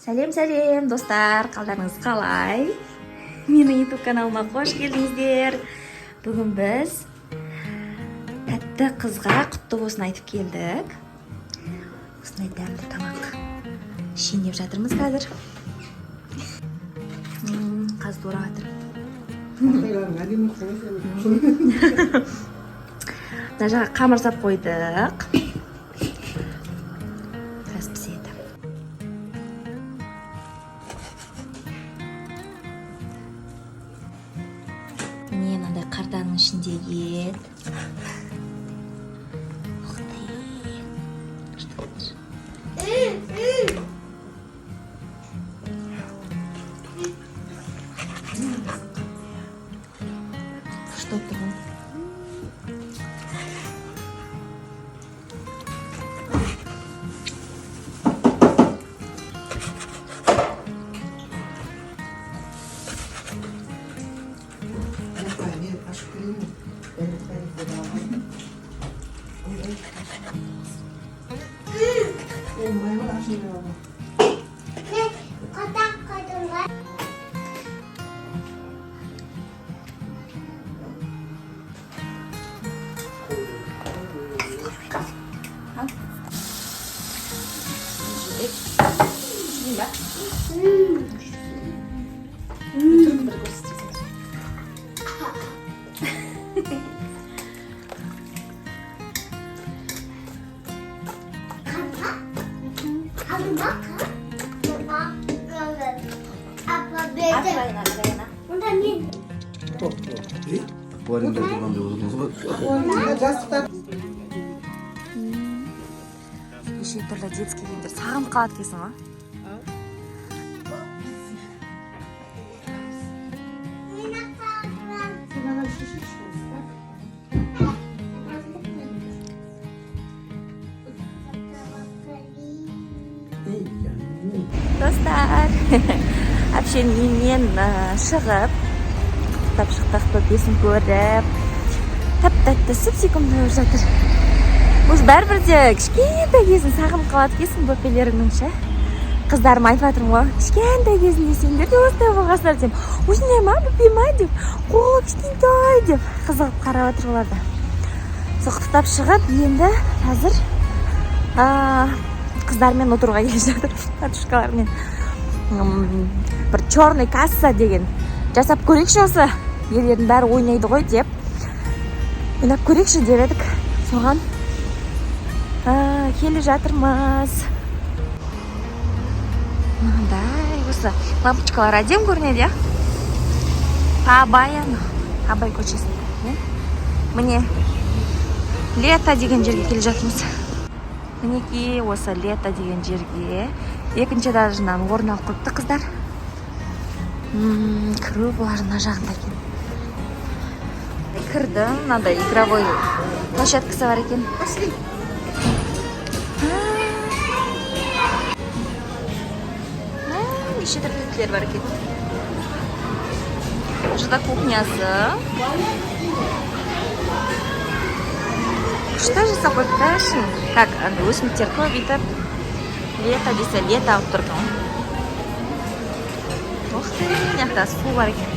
Сәлем достар, қалдарыңыз қалай? Менің YouTube каналыма қош келдіңіздер. Бүгін біз тәтті қызға құтты болсын айтып келдік. Осындай дәмді тамақ шенеп жатырмыз қазір. Қазір орап жатыр. Мына жаққа қамыр сап қойдық. Қазір піседі. Міне мынандай қартаның ішінде ет. Что это? Неше түрлі детский киімдер сағынып қалады екенсің ғой. Достар, общениемен шығып, құттықтап шықтық, бөпесін көріп, тәп-тәтті сүп-сүйкімді болып жатыр. Осы бәрібір де кішкентай кезін сағынып қалады екенсің бөпелеріңнің ше. Қыздарым айтып жатырмын ғой, кішкентай кезінде сендер де осындай болғансыңдар деп. Осындай ма, бөпе ма деп, қолы кішкентай деп қызығып қарап отыр олар да. Сол құттықтап шығып, енді қазір қыздармен отыруға келе жатыр, татушкалармен. Бір черный касса деген жасап көрейікші, осы елердің бәрі ойнайды ғой деп ойнап көрейікші деп едік. Соған келе жатырмыз. Мынандай осы лампочкалар әдем көрінеді, я? Абай көшесінде. Міне лето деген жерге келе жатырмыз. Мінекей осы лето деген жерге екінші этажынан орын алып қойыпты қыздар. Кіру бұлар мына жағында екен. Кірдім, мынандай игровой площадкасы бар екен. Неше түрлілер бар екен. Жыда кухнясы. Күшті жасап қойыпты шын. Как өсімдіктер көбейтіп, лето десе лето алып тұрдың. Оқты, мына су бар екен.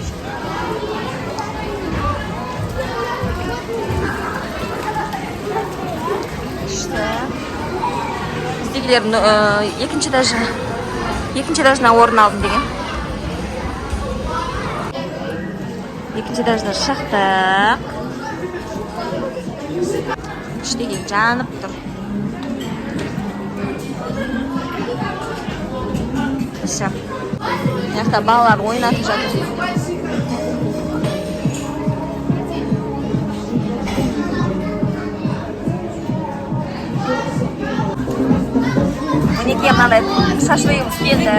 Күшті. Біздегілердің екінші этажына орын алдым деген. Екінші этажда шықтық. Іштеген жанып тұр. Все. Яқта балалар ойнатып жатыр. Мінекей мынандай шашлығымыз келді.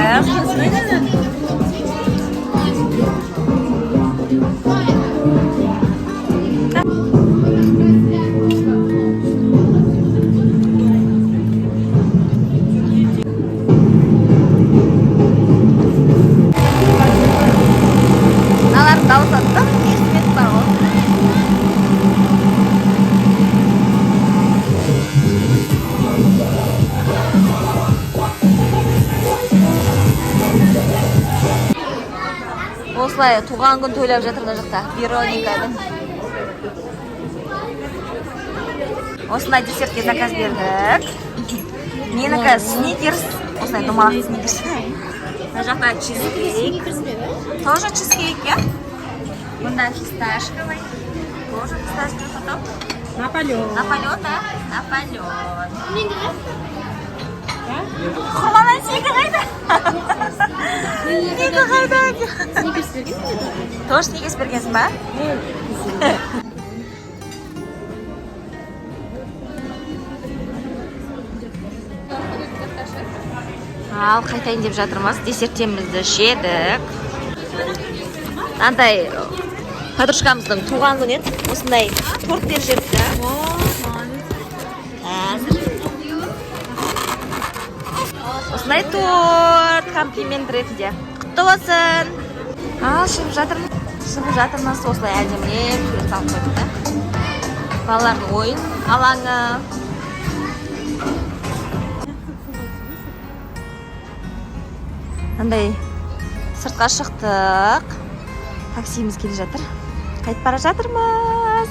Дауыс аттық, естімет бар ғой. осылай туған күн тойлап жатыр мына жақта Верониканың. Осындай десертке заказ бердік. Менікі сникерс. Осындай домалақ сникерс. Мына жақта чизкейк. Тоже чизкейк, я? Бұнда фисташковый. Тоже фисташковый потом. Наполеон. Наполеон, да? Наполеон. Құрманан сені қайда? Сені қайда? Сникерс берген бе? Тоже сникерс бергенсің ба? Ал қайтайын деп жатырмыз. Десертемізді жедік. Андай подружкамыздың туған күнінен осындай торт беріп жіберді. Осындай торт комплимент ретінде. Құтты болсын. Ал шығып жатырмыз. Осылай әдемілеп сурет салып қойдық. Балалардың ойын алаңы. Андай сыртқа шықтық. Таксиміз келе жатыр. Қайтып бара жатырмыз.